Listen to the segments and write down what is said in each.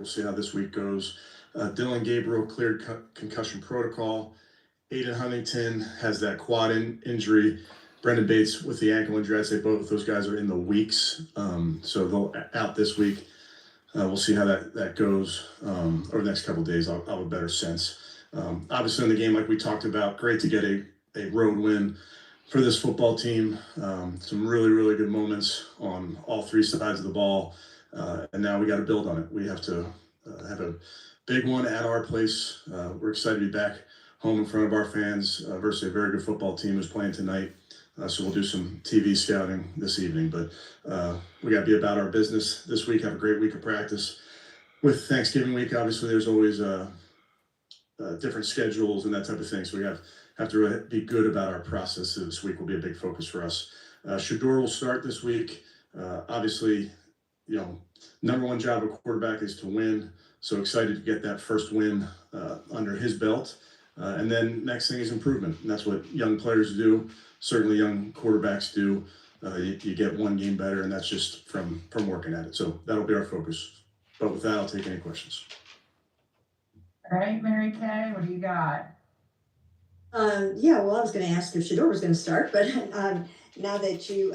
We'll see how this week goes. Dylan Gabriel cleared concussion protocol. Aiden Huntington has that quad injury. Brendan Bates with the ankle injury. I'd say both those guys are in the weeks. So they'll out this week. We'll see how that goes over the next couple of days. I'll have a better sense. Obviously in the game, like we talked about, great to get a road win for this football team. Some really, really good moments on all three sides of the ball. And now we got to build on it. We have to have a big one at our place. We're excited to be back home in front of our fans versus a very good football team who's playing tonight. So we'll do some TV scouting this evening, but we got to be about our business this week. Have a great week of practice. With Thanksgiving week, obviously there's always different schedules and that type of thing. So we have to really be good about our process. This week will be a big focus for us. Shedeur will start this week. Obviously, number one job of a quarterback is to win. So excited to get that first win under his belt. And then next thing is improvement. And that's what young players do. Certainly young quarterbacks do. You get one game better, and that's just from working at it. So that'll be our focus. But with that, I'll take any questions. All right, Mary Kay, what do you got? Yeah, well, I was going to ask if Shedeur was going to start, but now that you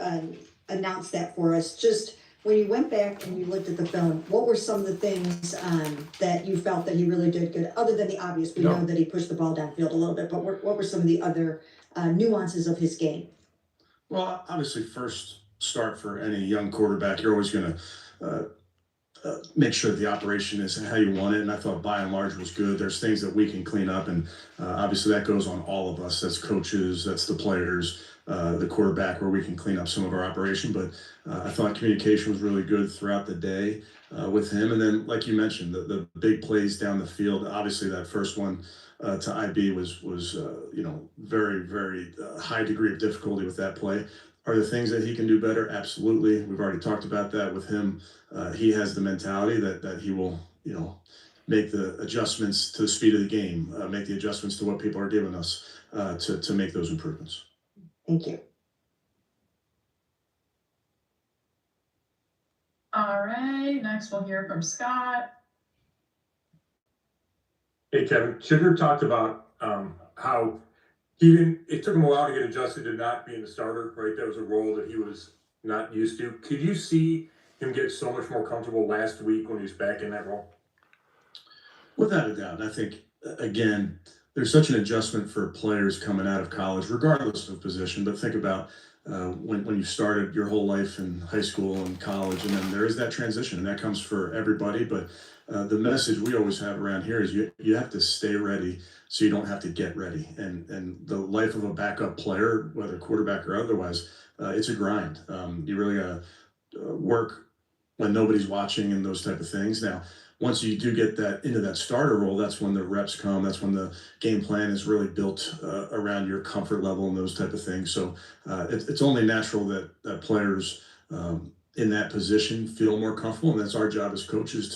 announced that for us, just when you went back and you looked at the film, what were some of the things that you felt that he really did good, other than the obvious? We know that he pushed the ball downfield a little bit, but what were some of the other nuances of his game? Well, obviously, first start for any young quarterback, you're always going to make sure that the operation is how you want it. And I thought by and large was good. There's things that we can clean up. And obviously that goes on all of us. That's coaches, that's the players, the quarterback, where we can clean up some of our operation. But I thought communication was really good throughout the day with him. And then, like you mentioned, the big plays down the field. Obviously that first one to IB was very, very high degree of difficulty with that play. Are there things that he can do better? Absolutely. We've already talked about that with him. He has the mentality that he will, make the adjustments to the speed of the game, make the adjustments to what people are giving us to make those improvements. Thank you. All right, next we'll hear from Scott. Hey, Kevin. Shedeur talked about how it took him a while to get adjusted to not being the starter, right? That was a role that he was not used to. Could you see him get so much more comfortable last week when he was back in that role? Without a doubt. I think, again, there's such an adjustment for players coming out of college, regardless of position. But think about when you started your whole life in high school and college, and then there is that transition, and that comes for everybody. But the message we always have around here is you have to stay ready so you don't have to get ready. And the life of a backup player, whether quarterback or otherwise, it's a grind. You really got to work when nobody's watching and those type of things. Now, once you do get that into that starter role, that's when the reps come. That's when the game plan is really built around your comfort level and those type of things. So it's only natural that players in that position feel more comfortable, and that's our job as coaches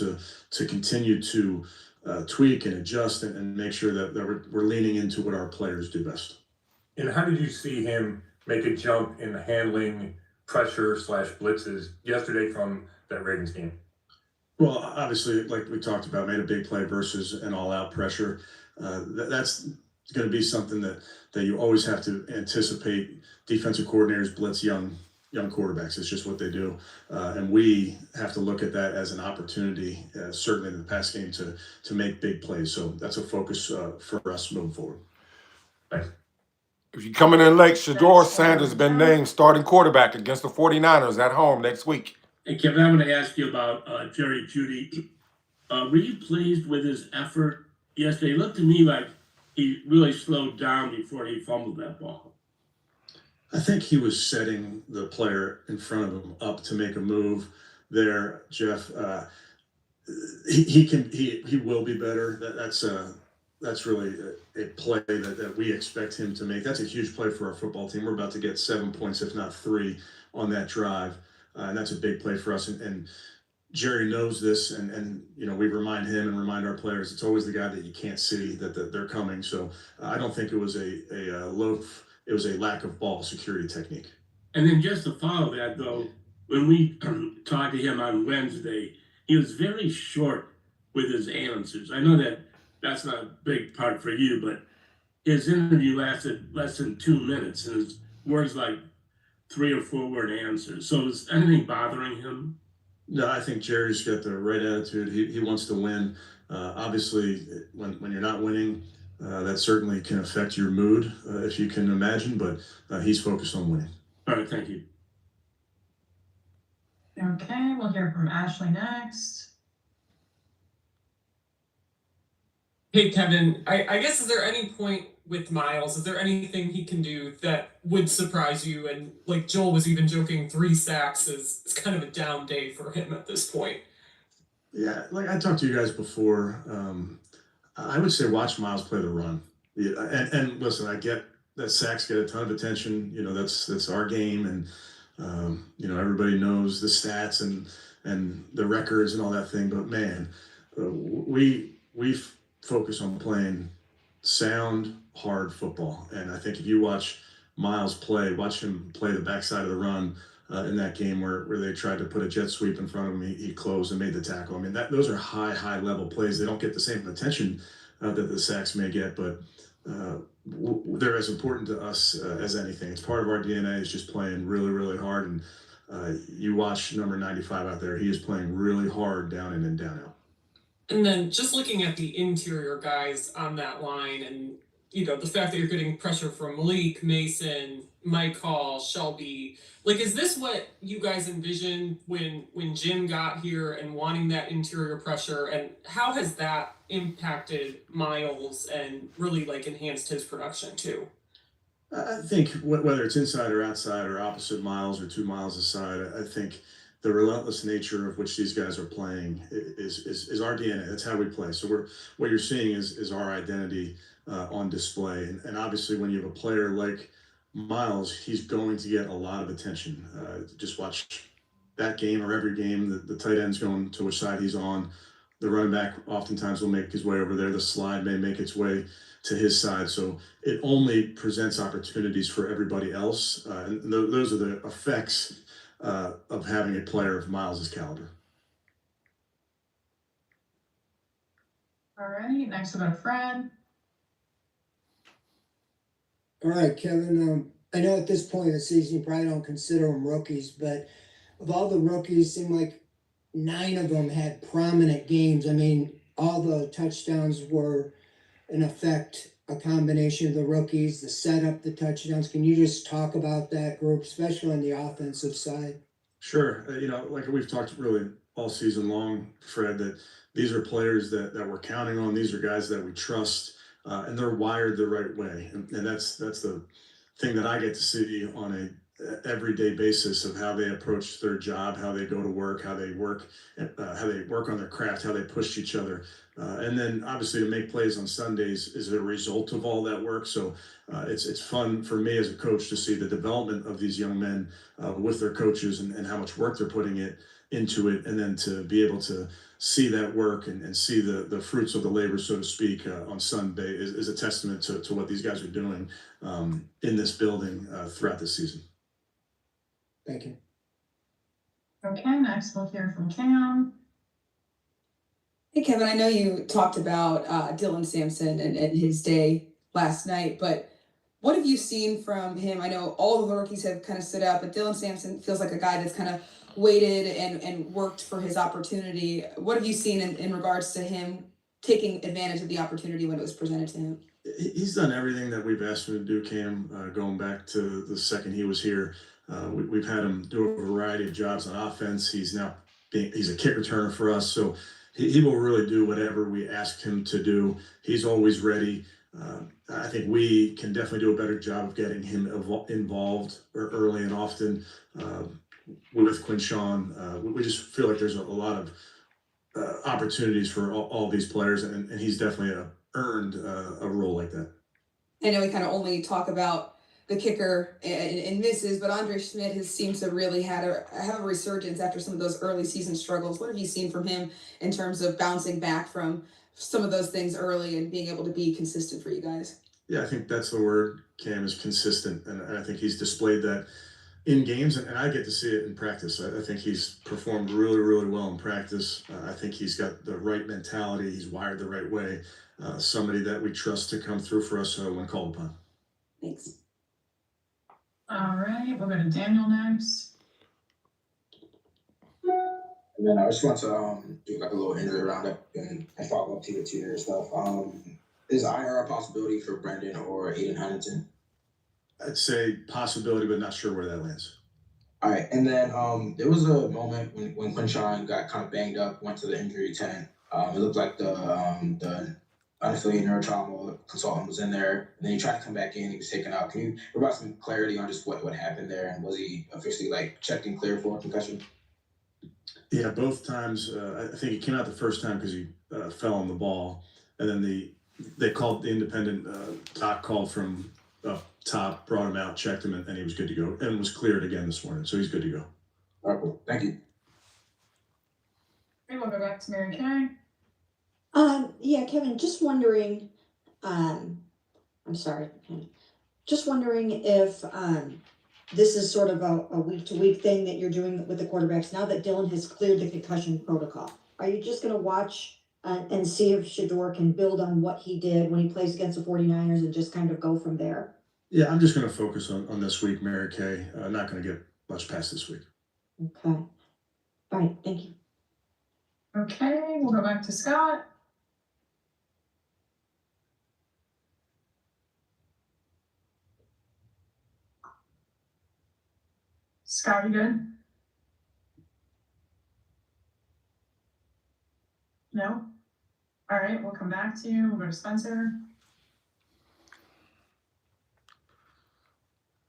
to continue to tweak and adjust and make sure that we're leaning into what our players do best. And how did you see him make a jump in handling pressure / blitzes yesterday from that Ravens game? Well, obviously, like we talked about, made a big play versus an all-out pressure. That's going to be something that you always have to anticipate. Defensive coordinators blitz young quarterbacks. It's just what they do. And we have to look at that as an opportunity, certainly in the pass game, to make big plays. So that's a focus for us moving forward. Thanks. If you're coming in late, ShedeurSanders has been named starting quarterback against the 49ers at home next week. Hey, Kevin, I'm going to ask you about Jerry Jeudy. Were you pleased with his effort yesterday? It looked to me like he really slowed down before he fumbled that ball. I think he was setting the player in front of him up to make a move there, Jeff. He will be better. That's really a play that we expect him to make. That's a huge play for our football team. We're about to get 7 points, if not 3, on that drive. And that's a big play for us. And Jerry knows this, and we remind him and remind our players, it's always the guy that you can't see that they're coming. So I don't think it was it was a lack of ball security technique. And then just to follow that, though, when we talked to him on Wednesday, he was very short with his answers. I know that that's not a big part for you, but his interview lasted less than 2 minutes, and his words like 3 or 4 word answers. So is anything bothering him? No, I think Jerry's got the right attitude. He wants to win. Obviously, when you're not winning, that certainly can affect your mood, if you can imagine, but he's focused on winning. All right, thank you. Okay, we'll hear from Ashley next. Hey, Kevin, I guess, is there any point with Miles, is there anything he can do that would surprise you? And like Joel was even joking, 3 sacks is kind of a down day for him at this point. Yeah, like I talked to you guys before, I would say watch Miles play the run. Yeah, and listen, I get that sacks get a ton of attention. You know, that's our game, and you know, everybody knows the stats and the records and all that thing. But man, we focus on playing sound, hard football. And I think if you watch Miles play, watch him play the backside of the run in that game where they tried to put a jet sweep in front of him, he closed and made the tackle. I mean, those are high level plays. They don't get the same attention that the sacks may get, but they're as important to us as anything. It's part of our DNA is just playing really hard. And you watch number 95 out there, he is playing really hard down in and down out. And then just looking at the interior guys on that line, and you know, the fact that you're getting pressure from Malik, Mason, Mike Hall, Shelby, like, is this what you guys envisioned when Jim got here and wanting that interior pressure? And how has that impacted Miles and really like enhanced his production too? I think whether it's inside or outside or opposite Miles or 2 miles aside, I think the relentless nature of which these guys are playing is our DNA. That's how we play. So what you're seeing is our identity on display. And obviously, when you have a player like Miles, he's going to get a lot of attention. Just watch that game or every game. The tight end's going to which side he's on. The running back oftentimes will make his way over there. The slide may make its way to his side. So it only presents opportunities for everybody else. And those are the effects of having a player of Miles's caliber. All right, next we'll go to Fred. All right, Kevin, I know at this point in the season you probably don't consider them rookies, but of all the rookies, it seemed like 9 of them had prominent games. I mean, all the touchdowns were, in effect, a combination of the rookies, the setup, the touchdowns. Can you just talk about that group, especially on the offensive side? Sure. You know, like we've talked really all season long, Fred, that these are players that we're counting on. These are guys that we trust, and they're wired the right way. And that's the thing that I get to see on a everyday basis of how they approach their job, how they go to work, how they work on their craft, how they push each other. And then obviously to make plays on Sundays is a result of all that work. So it's fun for me as a coach to see the development of these young men with their coaches and how much work they're putting into it. And then to be able to see that work and see the fruits of the labor, so to speak, on Sunday is a testament to what these guys are doing in this building throughout this season. Thank you. Okay, next we'll hear from Cam. Hey, Kevin, I know you talked about Dylan Sampson and his day last night, but what have you seen from him? I know all of the rookies have kind of stood out, but Dylan Sampson feels like a guy that's kind of waited and worked for his opportunity. What have you seen in regards to him taking advantage of the opportunity when it was presented to him? He's done everything that we've asked him to do, Cam, going back to the second he was here. We've had him do a variety of jobs on offense. He's a kick returner for us, so he will really do whatever we ask him to do. He's always ready. I think we can definitely do a better job of getting him involved early and often with Quinshawn. We just feel like there's a lot of opportunities for all these players, and he's definitely earned a role like that. I know we kind of only talk about the kicker and misses, but Andre Schmidt has seemed to really have a resurgence after some of those early season struggles. What have you seen from him in terms of bouncing back from some of those things early and being able to be consistent for you guys? Yeah, I think that's the word, Cam, is consistent. And I think he's displayed that in games, and I get to see it in practice. I think he's performed really, really well in practice. I think he's got the right mentality. He's wired the right way. Somebody that we trust to come through for us when called upon. Thanks. All right, we'll go to Daniel next. And then I just want to do like a little injury roundup and follow up to your tutor stuff. Is IR a possibility for Brendan or Aiden Huntington? I'd say possibility, but not sure where that lands. All right, and then there was a moment when Quinshawn got kind of banged up, went to the injury tent. It looked like the unaffiliated neurotrauma consultant was in there, and then he tried to come back in. He was taken out. Can you provide some clarity on just what happened there, and was he officially like checked and cleared for a concussion? Yeah, both times. I think he came out the first time because he fell on the ball, and then they called the independent doc called from up top, brought him out, checked him, and he was good to go, and was cleared again this morning, so he's good to go. All right, cool. Thank you. Okay, we'll go back to Mary Kay. Yeah, Kevin, just wondering, I'm sorry, just wondering if this is sort of a week-to-week thing that you're doing with the quarterbacks now that Dylan has cleared the concussion protocol. Are you just going to watch and see if Shedeur can build on what he did when he plays against the 49ers and just kind of go from there? Yeah, I'm just going to focus on this week, Mary Kay. Not going to get much past this week. Okay. All right, thank you. Okay, we'll go back to Scott. Scott, you good? No? All right, we'll come back to you. We'll go to Spencer.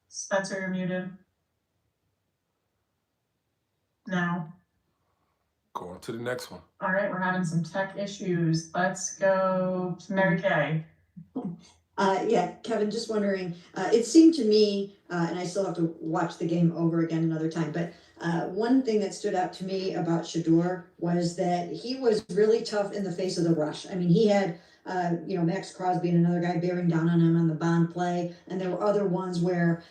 Spencer, you're muted. No. Going to the next one. All right, we're having some tech issues. Let's go to Mary Kay. Yeah, Kevin, just wondering, it seemed to me, and I still have to watch the game over again another time, but one thing that stood out to me about Shedeur was that he was really tough in the face of the rush. I mean, he had, Max Crosby and another guy bearing down on him on the bond play, and there were other ones where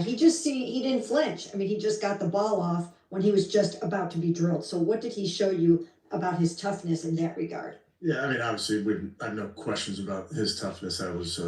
he didn't flinch. I mean, he just got the ball off when he was just about to be drilled. So what did he show you about his toughness in that regard? Yeah, I mean, obviously, I have no questions about his toughness. I was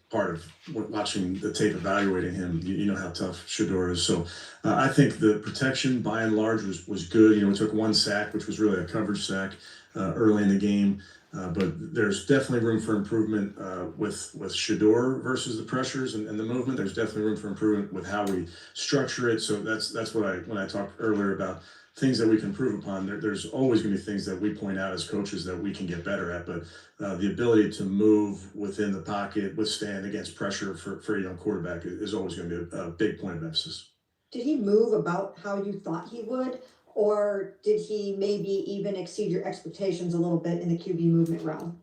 part of watching the tape, evaluating him. You know how tough Shedeur is. So I think the protection, by and large, was good. You know, we took one sack, which was really a coverage sack early in the game. But there's definitely room for improvement with Shedeur versus the pressures and the movement. There's definitely room for improvement with how we structure it. So that's what when I talked earlier about things that we can improve upon. There's always going to be things that we point out as coaches that we can get better at. But the ability to move within the pocket, withstand against pressure for a young quarterback is always going to be a big point of emphasis. Did he move about how you thought he would? Or did he maybe even exceed your expectations a little bit in the QB movement realm?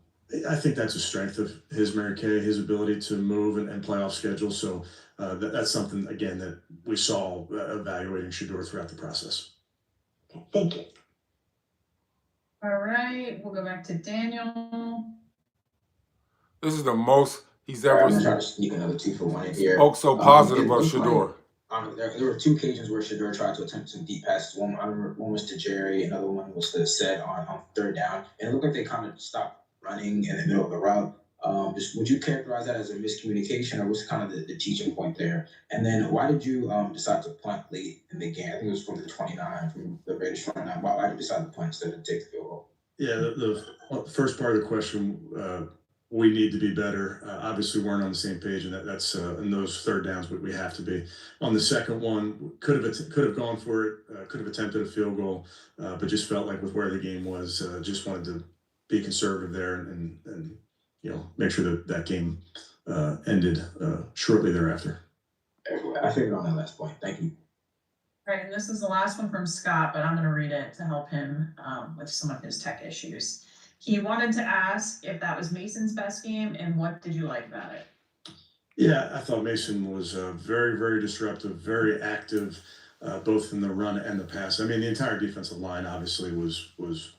I think that's a strength of his, Mary Kay, his ability to move and play off schedule. So that's something, again, that we saw evaluating Shedeur throughout the process. Okay, thank you. All right, we'll go back to Daniel. This is the most he's All right, ever I'm gonna try to sneak another 2-for-1 in here. spoke so positive about in play, Shedeur. There were two occasions where Shedeur tried to attempt some deep passes. One was to Jerry, another one was to Sed on third down. And it looked like they kind of stopped running in the middle of the route. Would you characterize that as a miscommunication, or what's kind of the teaching point there? And then why did you decide to punt late in the game? I think it was from the 29, from the Raiders 29. Why did you decide to punt instead of take the field goal? Yeah, the first part of the question, we need to be better. Obviously, we're not on the same page, and that's in those third downs, but we have to be. On the second one, could have gone for it, could have attempted a field goal, but just felt like with where the game was, just wanted to be conservative there and make sure that game ended shortly thereafter. I figured on that last point. Thank you. All right, and this is the last one from Scott, but I'm going to read it to help him with some of his tech issues. He wanted to ask if that was Mason's best game, and what did you like about it? Yeah, I thought Mason was very, very disruptive, very active, both in the run and the pass. I mean, the entire defensive line obviously was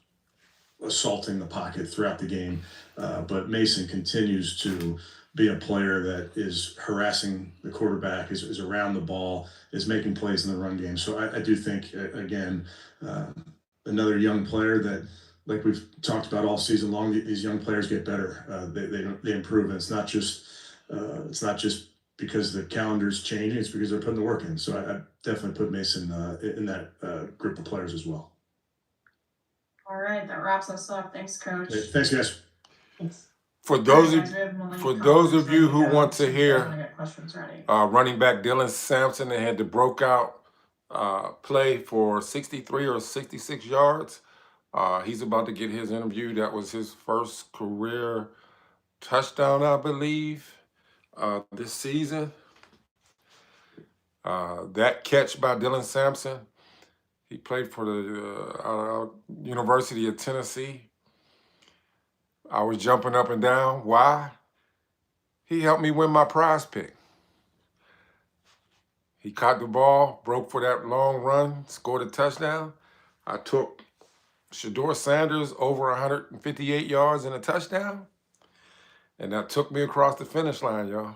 assaulting the pocket throughout the game, but Mason continues to be a player that is harassing the quarterback, is around the ball, is making plays in the run game. So I do think, again, another young player that, like we've talked about all season long, these young players get better. They improve, and it's not just because the calendar's changing. It's because they're putting the work in. So I definitely put Mason in that group of players as well. All right, that wraps us up. Thanks, Coach. Hey, thanks, guys. Thanks. For those All of right, guys, we have Malik for Collins those of you ready to who go, want so to if you guys wanna hear get questions ready. running back Dylan Sampson, they had the broke out play for 63 or 66 yards. He's about to get his interview. That was his first career touchdown, I believe, this season. That catch by Dylan Sampson, he played for the University of Tennessee. I was jumping up and down. Why? He helped me win my prize pick. He caught the ball, broke for that long run, scored a touchdown. I took ShedeurSanders over 158 yards and a touchdown. And that took me across the finish line, y'all.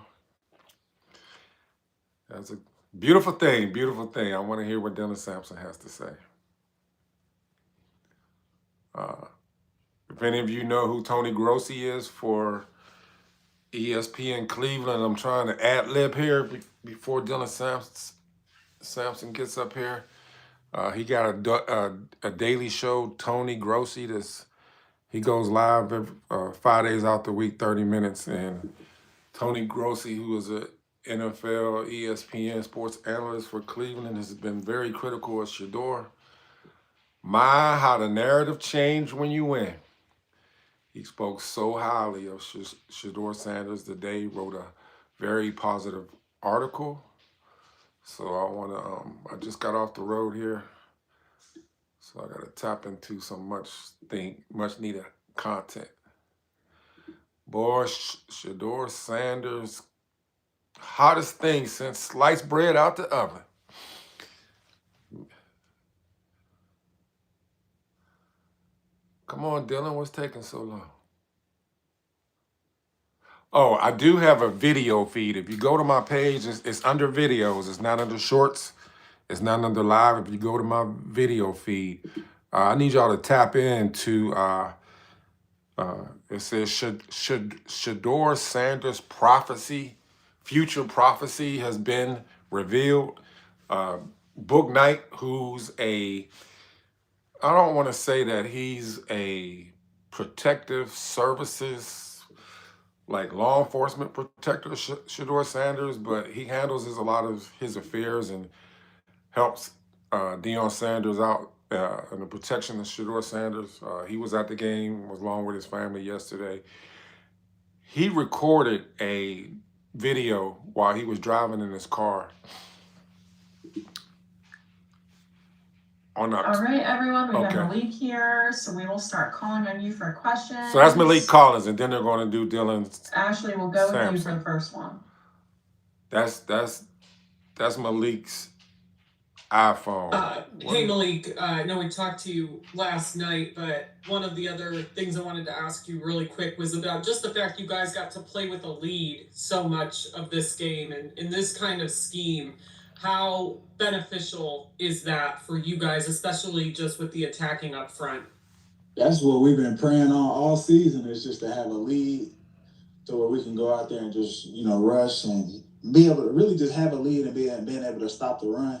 That's a beautiful thing, beautiful thing. I want to hear what Dylan Sampson has to say. If any of you know who Tony Grossi is for ESPN Cleveland, I'm trying to ad-lib here before Dylan Sampson gets up here. He got a daily show, Tony Grossi. He goes live every, 5 days out the week, 30 minutes. And Tony Grossi, who is a NFL, ESPN sports analyst for Cleveland, has been very critical of Shedeur. How the narrative changed when you win. He spoke so highly of ShedeurSanders today. He wrote a very positive article. So I just got off the road here. So I got to tap into some much needed content. Boy, ShedeurSanders, hottest thing since sliced bread out the oven. Come on, Dylan, what's taking so long? Oh, I do have a video feed. If you go to my page, it's under videos. It's not under shorts. It's not under live. If you go to my video feed, I need y'all to tap into, it says ShedeurSanders prophecy, future prophecy has been revealed. Book Knight, who's I don't want to say that he's a protective services, like law enforcement protector, ShedeurSanders, but he handles a lot of his affairs and helps DeionSanders out in the protection of ShedeurSanders. He was at the game, was along with his family yesterday. He recorded a video while he was driving in his car. All right, everyone, we have Malik here, so we will start calling on you for questions. So that's Malik Collins, and then they're going to do Dylan. Ashley will go with you for the first one. That's Malik's iPhone. Hey Malik, I know we talked to you last night, but one of the other things I wanted to ask you really quick was about just the fact you guys got to play with a lead so much of this game, and in this kind of scheme, how beneficial is that for you guys, especially just with the attacking up front? That's what we've been praying on all season, is just to have a lead to where we can go out there and just, rush and be able to really just have a lead and being able to stop the run.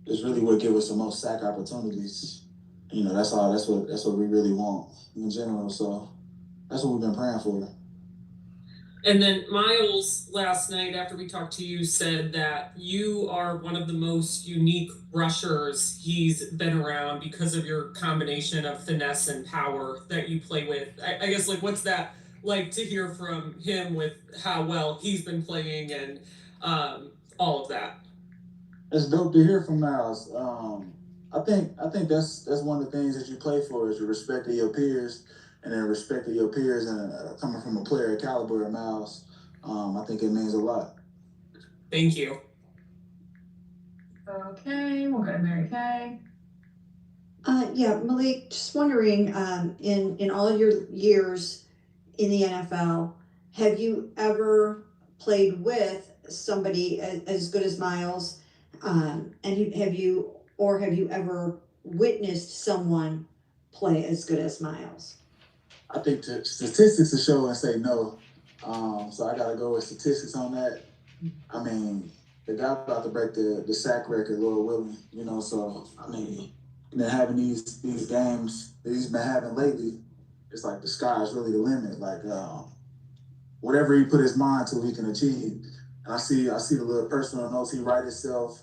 Is really what gives us the most sack opportunities. That's what we really want in general. So that's what we've been praying for. And then Miles last night after we talked to you said that you are one of the most unique rushers he's been around because of your combination of finesse and power that you play with. I guess, what's that like to hear from him with how well he's been playing and all of that? It's dope to hear from Miles. I think that's one of the things that you play for, is the respect of your peers. And then respect of your peers, and coming from a player of caliber of Miles, I think it means a lot. Thank you. Okay, we'll go to Mary Kay. Yeah, Malik, just wondering, in all your years in the NFL, have you ever played with somebody as good as Miles? Have you ever witnessed someone play as good as Miles? I think the statistics will show and say no. So I gotta go with statistics on that. I mean, the guy about to break the sack record, Lord willing, you know, so I mean, and then having these games that he's been having lately, it's like the sky is really the limit. Like whatever he put his mind to, he can achieve. And I see the little personal notes he write himself.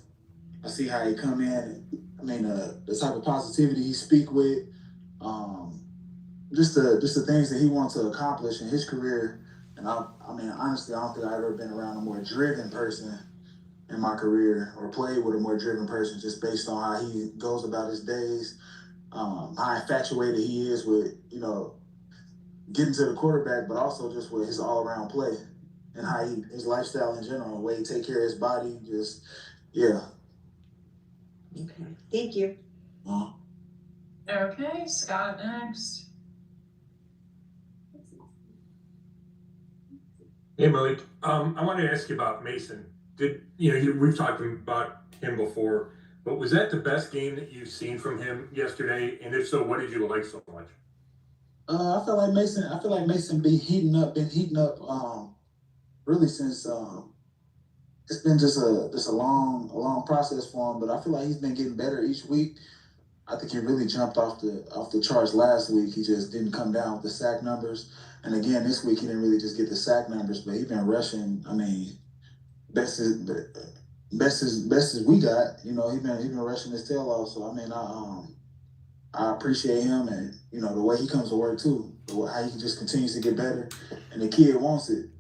I see how he come in. And, I mean, the type of positivity he speak with, just the things that he wants to accomplish in his career. And I mean, honestly, I don't think I've ever been around a more driven person in my career or played with a more driven person, just based on how he goes about his days, how infatuated he is with, you know, getting to the quarterback, but also just with his all-around play and how his lifestyle in general, the way he take care of his body, just, yeah. Okay, thank you. Okay, Scott next. Hey Malik, I wanted to ask you about Mason. We've talked about him before, but was that the best game that you've seen from him yesterday? And if so, what did you like so much? I feel like Mason been heating up, really since it's been just a long process for him. But I feel like he's been getting better each week. I think he really jumped off the charts last week. He just didn't come down with the sack numbers. And again, this week he didn't really just get the sack numbers, but he's been rushing. I mean, best as we got. You know, he's been rushing his tail off. So I mean, I appreciate him, and you know the way he comes to work too, how he just continues to get better, and the kid wants it.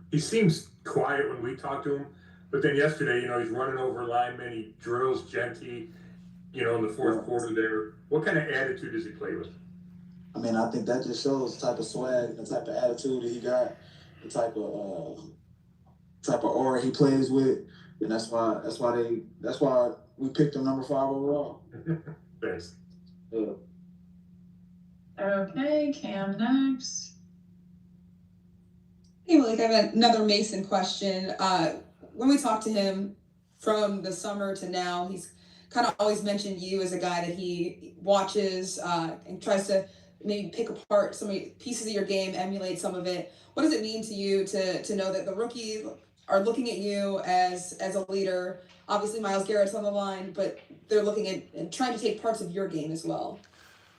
He seems quiet when we talk to him, but then yesterday, he's running over linemen. He drills Genty, in the fourth quarter there. What kind of attitude does he play with? I mean, I think that just shows the type of swag, the type of attitude that he got, the type of aura he plays with, and that's why we picked him number 5 overall. Thanks. Okay, Cam next. Hey, Malik, I have another Mason question. When we talked to him from the summer to now, he's kind of always mentioned you as a guy that he watches and tries to maybe pick apart some pieces of your game, emulate some of it. What does it mean to you to know that the rookies are looking at you as a leader? Obviously, Myles Garrett's on the line, but they're looking at and trying to take parts of your game as well.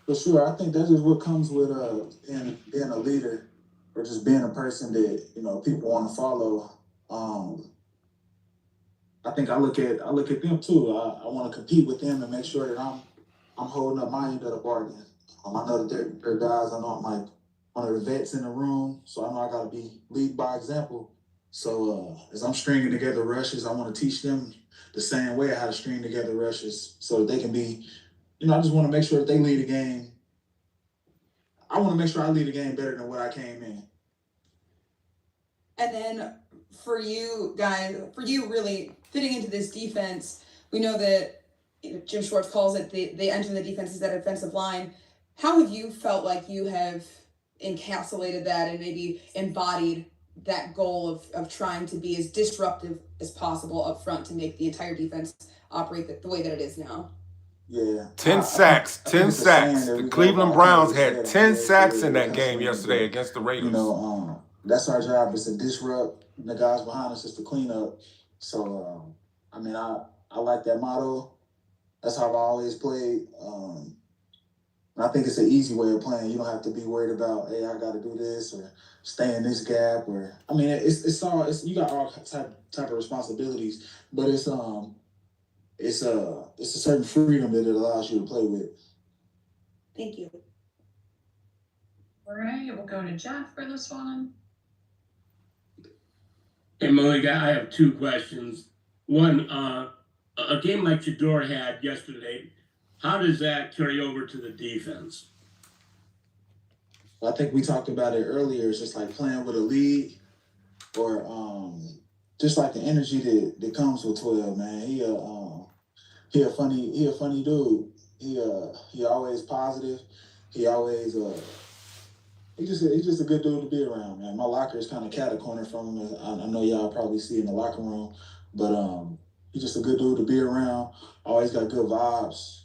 For sure, I think that's just what comes with being a leader, or just being a person that people want to follow. I think I look at them too. I want to compete with them and make sure that I'm holding up my end of the bargain. I know that they're guys. I know I'm like one of the vets in the room, so I know I got to lead by example. So as I'm stringing together rushes, I want to teach them the same way how to string together rushes, so that they can be. I just want to make sure that they lead the game. I want to make sure I lead the game better than what I came in. And then for you guys, really fitting into this defense, we know that Jim Schwartz calls it they enter the defense as that offensive line. How have you felt like you have encapsulated that and maybe embodied that goal of trying to be as disruptive as possible up front to make the entire defense operate the way that it is now? Yeah. 10 sacks. 10 sacks. The Cleveland Browns had 10 sacks in that game yesterday against the Raiders. That's our job, is to disrupt the guys behind us, is to clean up. So, I mean, I like that motto. That's how I've always played. And I think it's an easy way of playing. You don't have to be worried about, hey, I got to do this or stay in this gap, or I mean, you got all type of responsibilities, but it's a certain freedom that it allows you to play with. Thank you. All right, we'll go to Jeff for this one. Hey, Malik, I have 2 questions. One, a game like Shedeur had yesterday, how does that carry over to the defense? I think we talked about it earlier. It's just like playing with a lead, or just like the energy that comes with 12, man. He a funny dude. He always positive. He always he's just a good dude to be around, man. My locker is kind of cat a corner from him. I know y'all probably see in the locker room, but he's just a good dude to be around. Always got good vibes,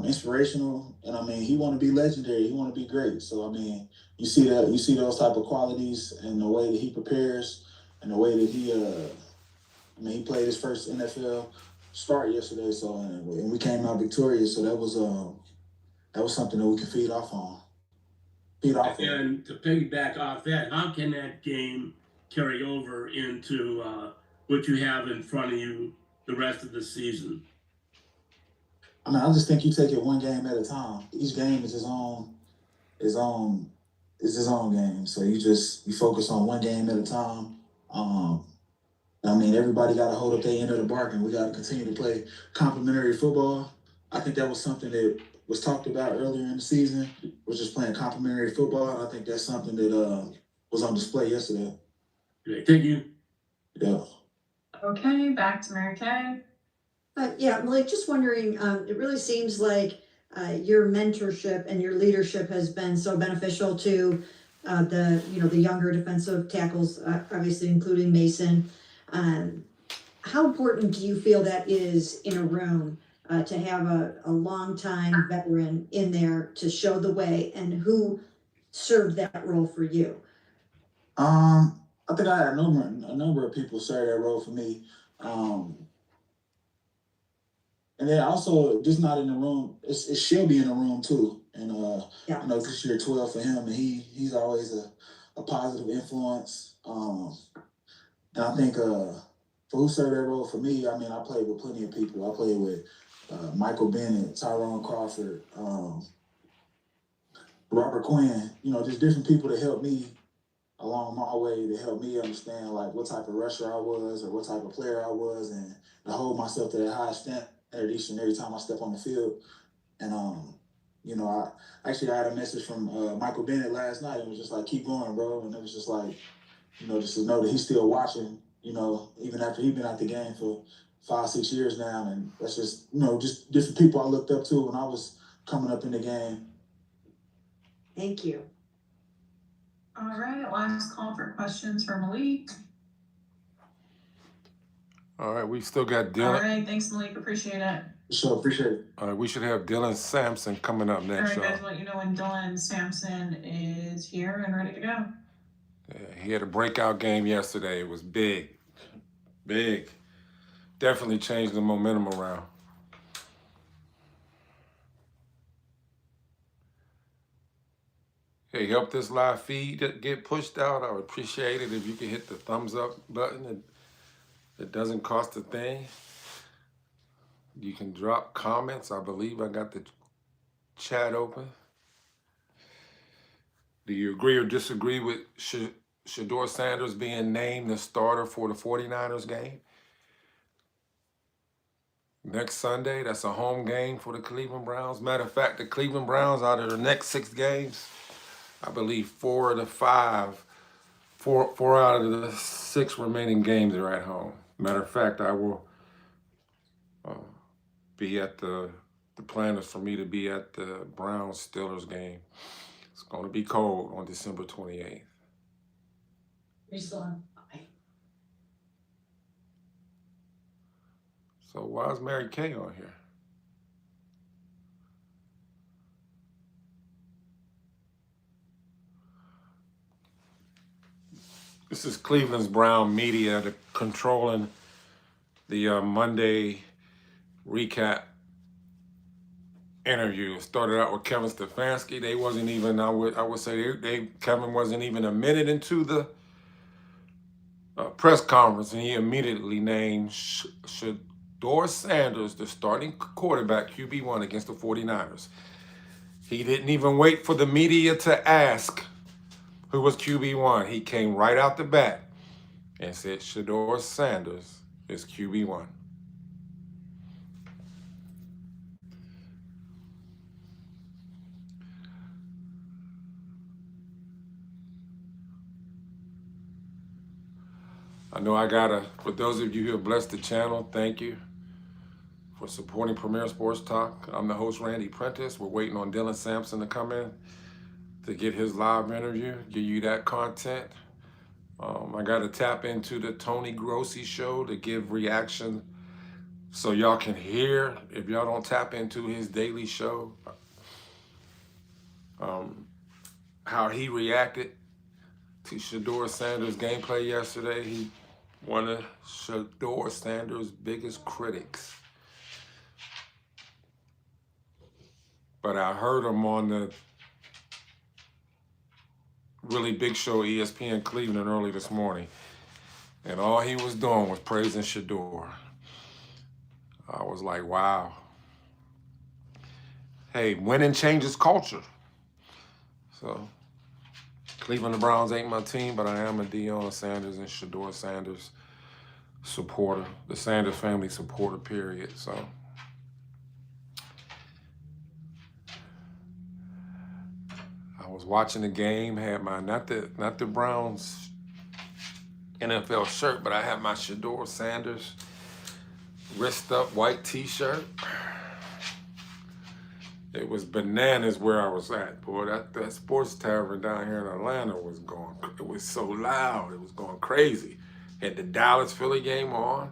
inspirational, and I mean, he want to be legendary. He want to be great. So I mean, you see those type of qualities and the way that he prepares and the way that he I mean, he played his first NFL start yesterday, so and we came out victorious. So that was something that we can feed off on. And to piggyback off that, how can that game carry over into what you have in front of you the rest of the season? I mean, I just think you take it one game at a time. Each game is his own game. So you focus on one game at a time. I mean, everybody got to hold up their end of the bargain. We got to continue to play complementary football. I think that was something that was talked about earlier in the season, was just playing complementary football. And I think that's something that was on display yesterday. Great, thank you. Yeah. Okay, back to Mary Kay. Yeah, Malik, just wondering, it really seems like your mentorship and your leadership has been so beneficial to the younger defensive tackles, obviously including Mason. How important do you feel that is in a room to have a longtime veteran in there to show the way, and who served that role for you? I think I had a number of people serve that role for me. And then also, just not in the room, she'll be in the room too. And Yeah. this year 12 for him, and he's always a positive influence. And I think for who served that role for me, I mean, I played with plenty of people. I played with Michael Bennett, Tyrone Crawford, Robert Quinn, just different people that helped me along my way, to help me understand like what type of rusher I was or what type of player I was, and to hold myself to that high standard each and every time I step on the field. And I had a message from Michael Bennett last night, and it was just like, keep going, bro. And it was just like, just to know that he's still watching, even after he's been out the game for 5-6 years now. And that's just, just different people I looked up to when I was coming up in the game. Thank you. All right, last call for questions for Malik. All right, we still got All Dylan. right, thanks Malik, appreciate it. So appreciate it. All right, we should have Sampson coming up All next, right, guys, y'all. let you know when Dylan Sampson is here and ready to go. Yeah, he had a breakout game yesterday. It was big. Definitely changed the momentum around. Hey, help this live feed get pushed out. I would appreciate it if you could hit the thumbs up button. It doesn't cost a thing. You can drop comments. I believe I got the chat open. Do you agree or disagree with ShedeurSanders being named the starter for the 49ers game? Next Sunday, that's a home game for the Cleveland Browns. Matter of fact, the Cleveland Browns, out of the next 6 games, I believe 4 out of the 6 remaining games are at home. Matter of fact, I will be at the plan is for me to be at the Browns-Steelers game. It's going to be cold on December 28th. So why is Mary Kay on here? This is Cleveland's Brown media controlling the Monday recap interview. It started out with Kevin Stefanski. They wasn't even, I would say Kevin wasn't even a minute into the press conference, and he immediately named ShedeurSanders the starting quarterback, QB1 against the 49ers. He didn't even wait for the media to ask who was QB1. He came right out the bat and said ShedeurSanders is QB1. I know for those of you who have blessed the channel, thank you for supporting Premier Sports Talk. I'm the host, Randy Prentice. We're waiting on Dylan Sampson to come in. to get his live interview, give you that content. I got to tap into the Tony Grossi show to give reaction so y'all can hear, if y'all don't tap into his daily show, how he reacted to ShedeurSanders' gameplay yesterday. He one of ShedeurSanders' biggest critics. But I heard him on the really big show ESPN Cleveland early this morning, and all he was doing was praising Shedeur. I was like, wow. Hey, winning changes culture. So, Cleveland Browns ain't my team, but I am a DeionSanders and ShedeurSanders supporter, the Sanders family supporter, period. So, I was watching the game, had my not the Browns NFL shirt, but I had my ShedeurSanders wrist up white t-shirt. It was bananas where I was at, boy. That sports tavern down here in Atlanta it was so loud, it was going crazy. Had the Dallas-Philly game on,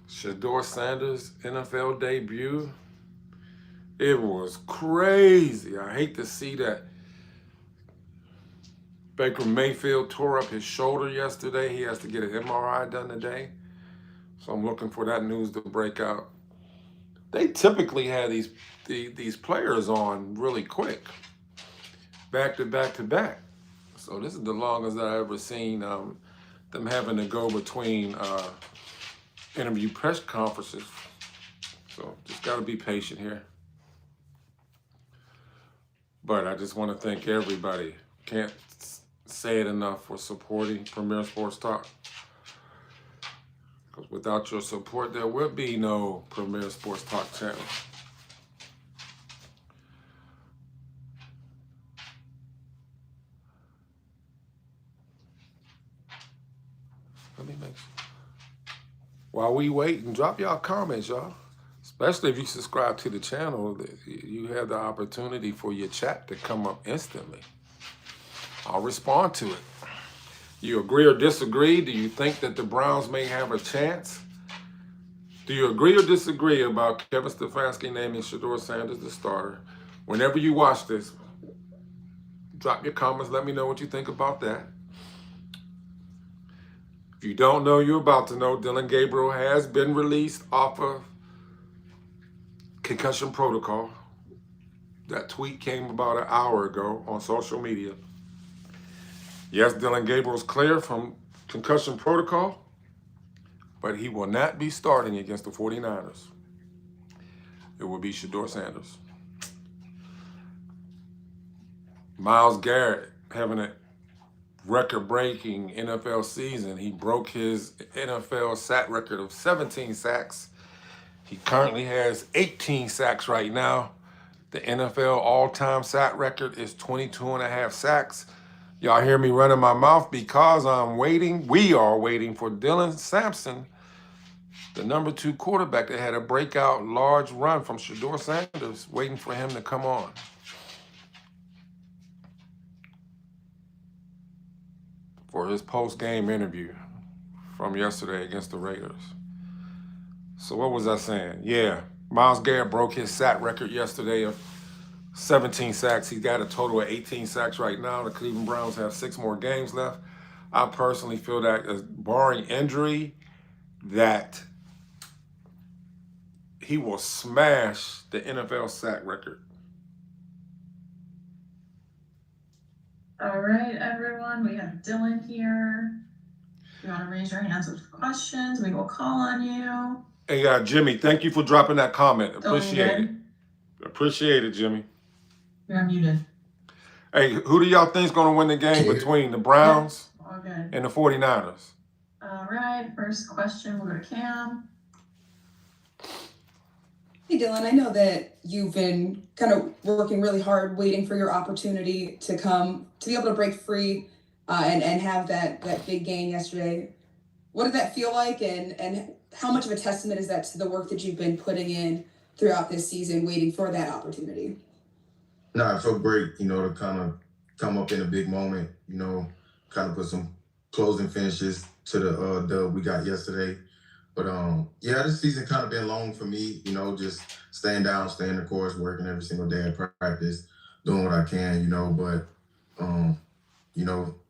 ShedeurSanders NFL debut. It was crazy. I hate to see that. Baker Mayfield tore up his shoulder yesterday. He has to get an MRI done today. So I'm looking for that news to break out. They typically have these players on really quick, back to back to back. So this is the longest I've ever seen them having to go between interview press conferences. So just got to be patient here. But I just want to thank everybody. Can't say it enough for supporting Premier Sports Talk. Because without your support, there would be no Premier Sports Talk channel. Let me make sure. While we wait, and drop y'all comments, y'all. Especially if you subscribe to the channel, you have the opportunity for your chat to come up instantly. I'll respond to it. You agree or disagree? Do you think that the Browns may have a chance? Do you agree or disagree about Kevin Stefanski naming ShedeurSanders the starter? Whenever you watch this, drop your comments. Let me know what you think about that. If you don't know, you're about to know. Dillon Gabriel has been released off of concussion protocol. That tweet came about an hour ago on social media. Yes, Dillon Gabriel's clear from concussion protocol, but he will not be starting against the 49ers. It will be ShedeurSanders. Myles Garrett having a record-breaking NFL season. He broke his NFL sack record of 17 sacks. He currently has 18 sacks right now. The NFL all-time sack record is 22.5 sacks. Y'all hear me running my mouth because we are waiting for Dylan Sampson, the number 2 quarterback that had a breakout large run from ShedeurSanders, waiting for him to come on. For his post-game interview from yesterday against the Raiders. So what was I saying? Yeah, Myles Garrett broke his sack record yesterday of 17 sacks. He's got a total of 18 sacks right now. The Cleveland Browns have 6 more games left. I personally feel that, barring injury, that he will smash the NFL sack record. All right, everyone, we have Dylan here. If you want to raise your hands with questions, we will call on you. Hey, Jimmy, thank you for dropping that comment. Appreciate it. Dylan, Appreciate it, Jimmy. you're muted. Hey, who do y'all think is going to win the game between the Browns All good. and the 49ers? All right, first question, we'll go to Cam. Hey Dylan, I know that you've been kind of working really hard, waiting for your opportunity to come, to be able to break free and have that big game yesterday. What did that feel like, and how much of a testament is that to the work that you've been putting in throughout this season, waiting for that opportunity? No, it felt great, to kind of come up in a big moment, kind of put some closing finishes to the dub we got yesterday. But yeah, this season kind of been long for me, just staying down, staying the course, working every single day at practice, doing what I can, but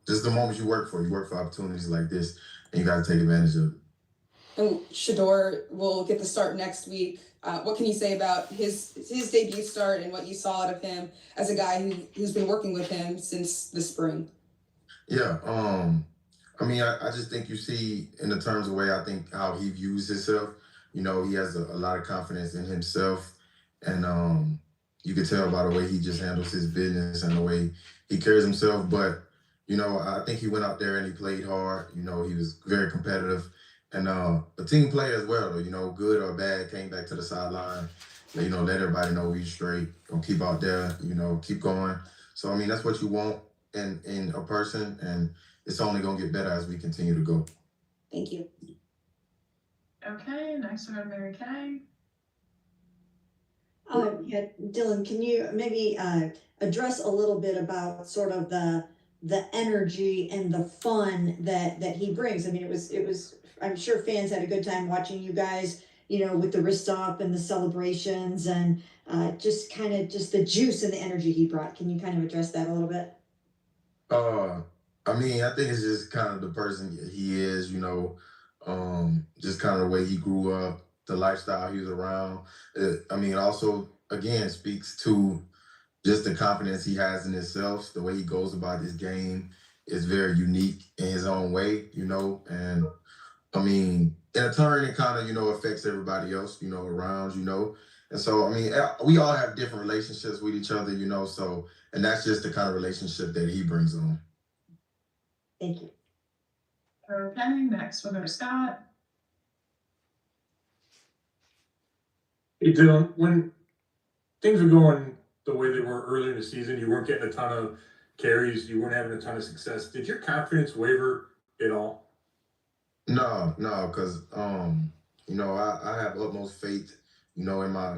this is the moments you work for. You work for opportunities like this, and you got to take advantage of it. And Shedeur will get the start next week. What can you say about his debut start and what you saw out of him as a guy who's been working with him since the spring? Yeah, I just think you see in the terms of way I think how he views himself. He has a lot of confidence in himself, and you can tell by the way he just handles his business and the way he carries himself. But I think he went out there and he played hard. He was very competitive. And a team player as well, good or bad, came back to the sideline, let everybody know he's straight, gonna keep out there, keep going. So, that's what you want in a person, and it's only gonna get better as we continue to go. Thank you. Okay, next we're going to Mary Kay. Yeah, Dylan, can you maybe address a little bit about sort of the energy and the fun that he brings? It was I'm sure fans had a good time watching you guys, with the wrist up and the celebrations and just the juice and the energy he brought. Can you kind of address that a little bit? I think it's just kind of the person he is, just kind of the way he grew up, the lifestyle he was around. It also, again, speaks to just the confidence he has in himself. The way he goes about his game is very unique in his own way, and in a turn, it kind of, affects everybody else, around, And so, we all have different relationships with each other, and that's just the kind of relationship that he brings on. Thank you. Okay, next we'll go to Scott. Hey, Dylan, when things were going the way they were early in the season, you weren't getting a ton of carries, you weren't having a ton of success. Did your confidence waver at all? No, because I have utmost faith, in my,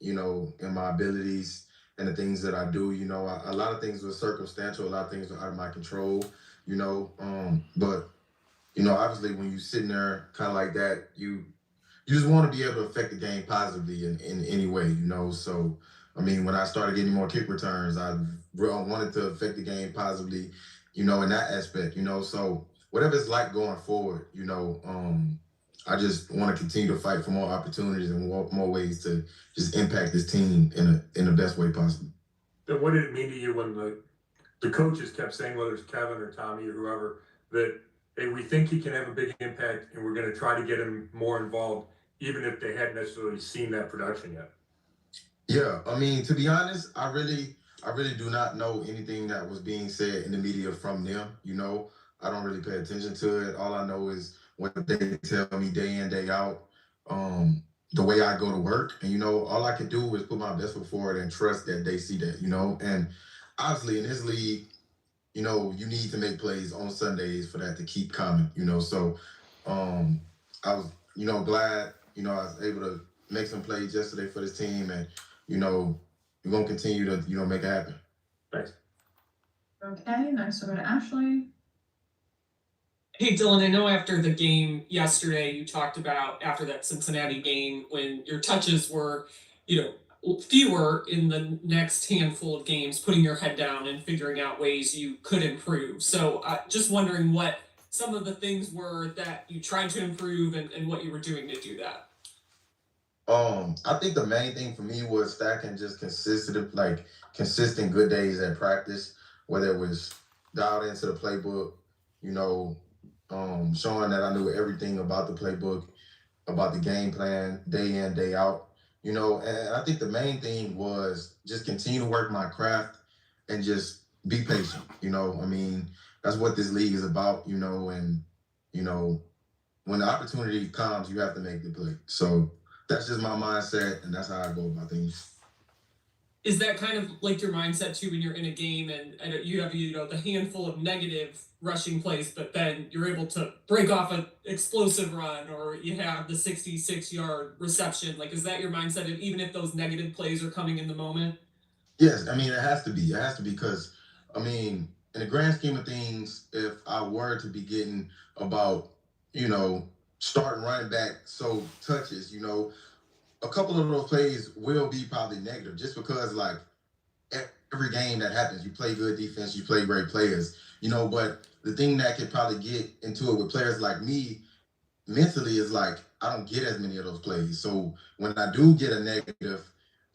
in my abilities and the things that I do. A lot of things were circumstantial, a lot of things were out of my control, but obviously when you're sitting there kind of like that, you just want to be able to affect the game positively in any way, So when I started getting more kick returns, I wanted to affect the game positively, in that aspect, So whatever it's like going forward, I just want to continue to fight for more opportunities and more ways to just impact this team in the best way possible. Then what did it mean to you when the coaches kept saying, whether it's Kevin or Tommy or whoever, that, hey, we think he can have a big impact and we're going to try to get him more involved, even if they hadn't necessarily seen that production yet? Yeah, to be honest, I really do not know anything that was being said in the media from them, I don't really pay attention to it. All I know is what they tell me day in, day out, the way I go to work. And, all I can do is put my best foot forward and trust that they see that, And obviously in this league, you need to make plays on Sundays for that to keep coming, So I was, glad, I was able to make some plays yesterday for this team. And, we're going to continue to, make it happen. Thanks. Okay, next we'll go to Ashley. Hey, Dylan, I know after the game yesterday, you talked about after that Cincinnati game when your touches were, fewer in the next handful of games, putting your head down and figuring out ways you could improve. So just wondering what some of the things were that you tried to improve and what you were doing to do that. I think the main thing for me was stacking just consistent good days at practice, whether it was dialed into the playbook, showing that I knew everything about the playbook, about the game plan, day in, day out, and I think the main thing was just continue to work my craft and just be patient, that's what this league is about, and, when the opportunity comes, you have to make the play. So that's just my mindset, and that's how I go about things. Is that kind of like your mindset too when you're in a game and you have the handful of negative rushing plays, but then you're able to break off an explosive run or you have the 66-yard reception? Like, is that your mindset even if those negative plays are coming in the moment? Yes, I mean it has to be. It has to be because I mean, in the grand scheme of things, if I were to be getting about, you know, starting running back so touches, you know, a couple of those plays will be probably negative just because like every game that happens, you play good defense, you play great players, you know, but the thing that could probably get into it with players like me mentally is like I don't get as many of those plays. So when I do get a negative,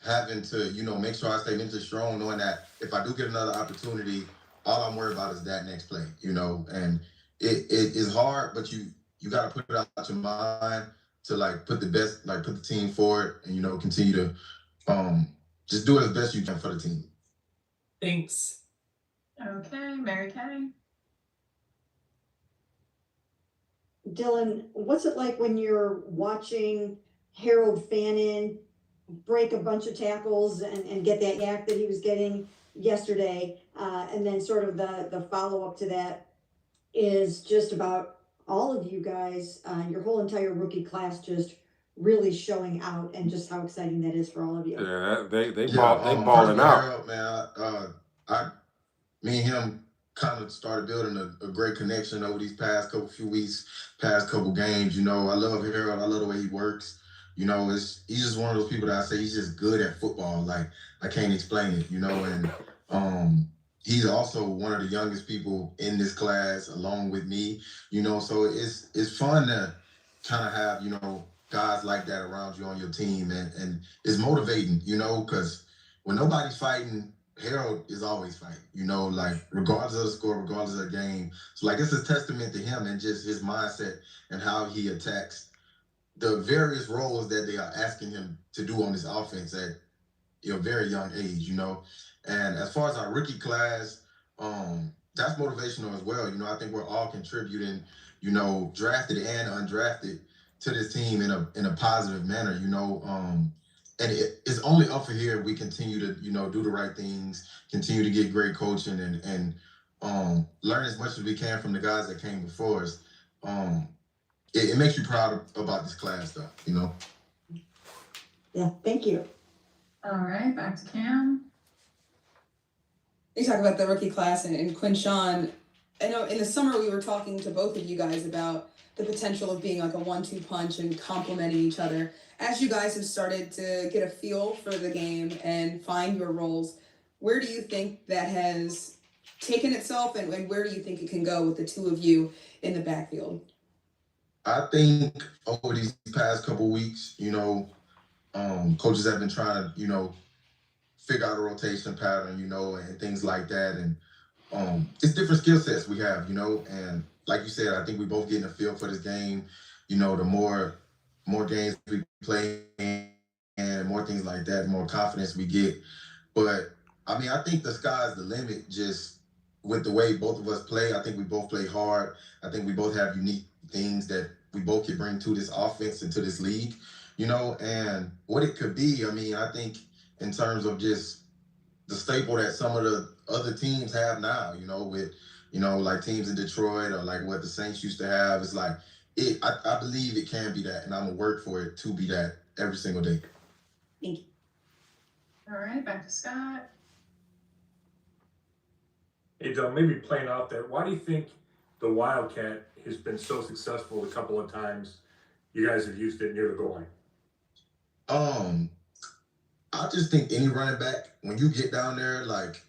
having to, you know, make sure I stay mentally strong, knowing that if I do get another opportunity, all I'm worried about is that next play, you know, and it is hard, but you gotta put it out your mind to like put the best, like put the team forward and, you know, continue to um just do it as best you can for the team. Thanks. Okay, Mary Kay. Dylan, what's it like when you're watching Harold Fannin break a bunch of tackles and get that yak that he was getting yesterday? And then sort of the follow-up to that is just about all of you guys, your whole entire rookie class just really showing out and just how exciting that is for all of you. Yeah, they First balling of all, out. Harold, man, me and him kind of started building a great connection over these past few weeks, past couple games. You know, I love Harold. I love the way he works. You know, he's just one of those people that I say he's just good at football. Like I can't explain it. You know, and he's also one of the youngest people in this class, along with me. You know, so it's fun to kind of have, you know, guys like that around you on your team, and it's motivating. You know, because when nobody's fighting, Harold is always fighting, you know, like regardless of the score, regardless of the game. So like it's a testament to him and just his mindset and how he attacks the various roles that they are asking him to do on this offense at a very young age, you know. And as far as our rookie class, that's motivational as well. You know, I think we're all contributing, you know, drafted and undrafted to this team in a positive manner, you know. And it's only up for here if we continue to, you know, do the right things, continue to get great coaching and learn as much as we can from the guys that came before us. It makes you proud about this class though, you know. Yeah, thank you. All right, back to Cam. You talk about the rookie class and Quinshawn. I know in the summer we were talking to both of you guys about the potential of being like a 1-2 punch and complementing each other. As you guys have started to get a feel for the game and find your roles, where do you think that has taken itself and where do you think it can go with the two of you in the backfield? I think over these past couple weeks, you know, coaches have been trying to, you know, figure out a rotation pattern, you know, and things like that. And it's different skill sets we have, you know, and like you said, I think we both getting a feel for this game. You know, the more games we play and more things like that, the more confidence we get. But I mean, I think the sky's the limit just with the way both of us play. I think we both play hard. I think we both have unique things that we both can bring to this offense and to this league, you know, and what it could be. I mean, I think in terms of just the staple that some of the other teams have now, you know, with, you know, like teams in Detroit or like what the Saints used to have. It's like, I believe it can be that, and I'm going to work for it to be that every single day. Thank you. All right, back to Scott. Hey, John, maybe playing out there, why do you think the Wildcat has been so successful the couple of times you guys have used it near the goal line? I just think any running back, when you get down there, like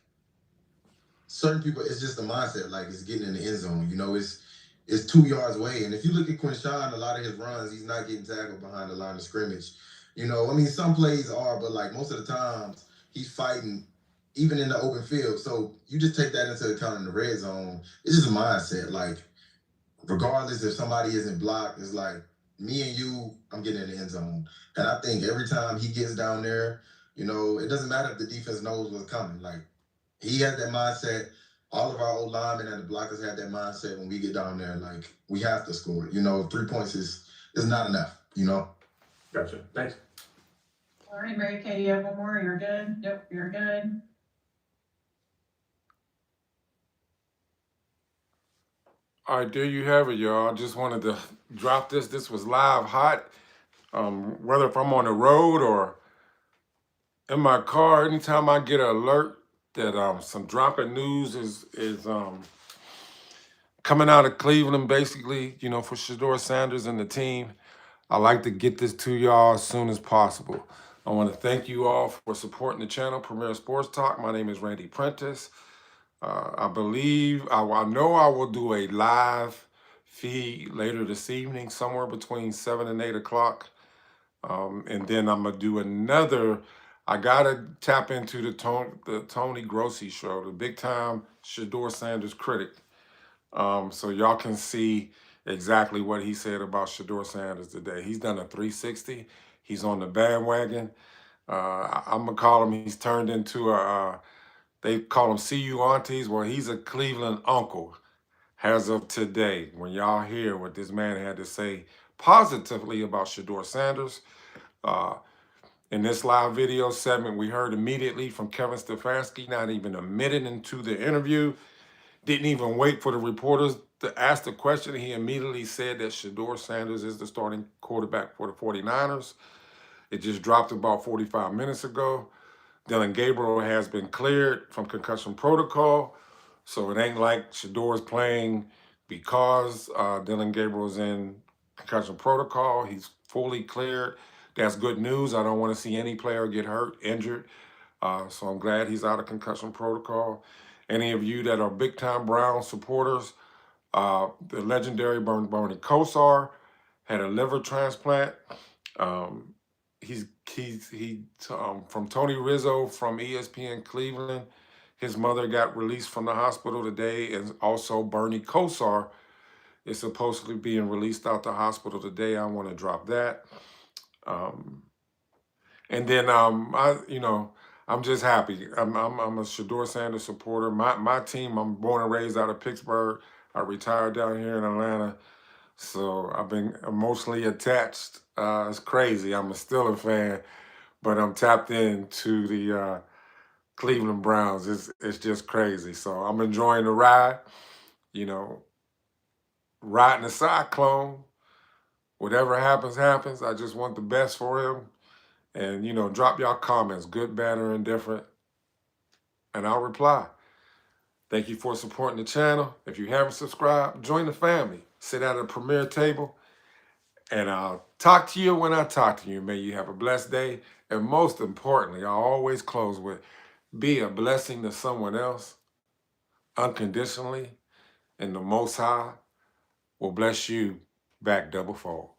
certain people, it's just the mindset, like it's getting in the end zone. You know, it's 2 yards away. And if you look at Quinshawn, a lot of his runs, he's not getting tackled behind the line of scrimmage. You know, I mean, some plays are, but like most of the times he's fighting even in the open field. So you just take that into account in the red zone. It's just a mindset. Like, regardless if somebody isn't blocked, it's like me and you, I'm getting in the end zone. And I think every time he gets down there, you know, it doesn't matter if the defense knows what's coming. Like, he has that mindset. All of our old linemen and the blockers have that mindset when we get down there. Like, we have to score. You know, 3 points is not enough, you know? Gotcha. Thanks. All right, Mary Kay, you have one more? You're good? Yep, you're good. All right, there you have it, y'all. I just wanted to drop this. This was live hot. Whether if I'm on the road or in my car, anytime I get an alert that some dropping news is coming out of Cleveland, basically, you know, for ShedeurSanders and the team, I like to get this to y'all as soon as possible. I want to thank you all for supporting the channel, Premier Sports Talk. My name is Randy Prentice. I know I will do a live feed later this evening, somewhere between 7 and 8 o'clock. And then I'm going to do another. I got to tap into the Tony Grossi show, the big time ShedeurSanders critic. So y'all can see exactly what he said about ShedeurSanders today. He's done a 360. He's on the bandwagon. I'm going to call him, he's turned into they call him CU aunties. Well, he's a Cleveland uncle as of today. When y'all hear what this man had to say positively about ShedeurSanders, in this live video segment, we heard immediately from Kevin Stefanski, not even a minute into the interview, didn't even wait for the reporters to ask the question. He immediately said that ShedeurSanders is the starting quarterback for the 49ers. It just dropped about 45 minutes ago. Dillon Gabriel has been cleared from concussion protocol. So it ain't like Shedeur's playing because Dillon Gabriel's in concussion protocol. He's fully cleared. That's good news. I don't want to see any player get hurt, injured. So I'm glad he's out of concussion protocol. Any of you that are big-time Brown supporters, the legendary Bernie Kosar had a liver transplant. He's from Tony Rizzo from ESPN Cleveland. His mother got released from the hospital today, and also Bernie Kosar is supposedly being released out the hospital today. I want to drop that. And then I'm just happy. I'm a ShedeurSanders supporter. My team, I'm born and raised out of Pittsburgh. I retired down here in Atlanta. So I've been emotionally attached. It's crazy. I'm still a fan, but I'm tapped into the Cleveland Browns. It's just crazy. So I'm enjoying the ride, you know, riding the cyclone. Whatever happens, happens. I just want the best for him. And, you know, drop y'all comments, good, bad, or indifferent, and I'll reply. Thank you for supporting the channel. If you haven't subscribed, join the family. Sit at a premier table, and I'll talk to you when I talk to you. May you have a blessed day. And most importantly, I'll always close with, be a blessing to someone else unconditionally, and the Most High will bless you back double fold.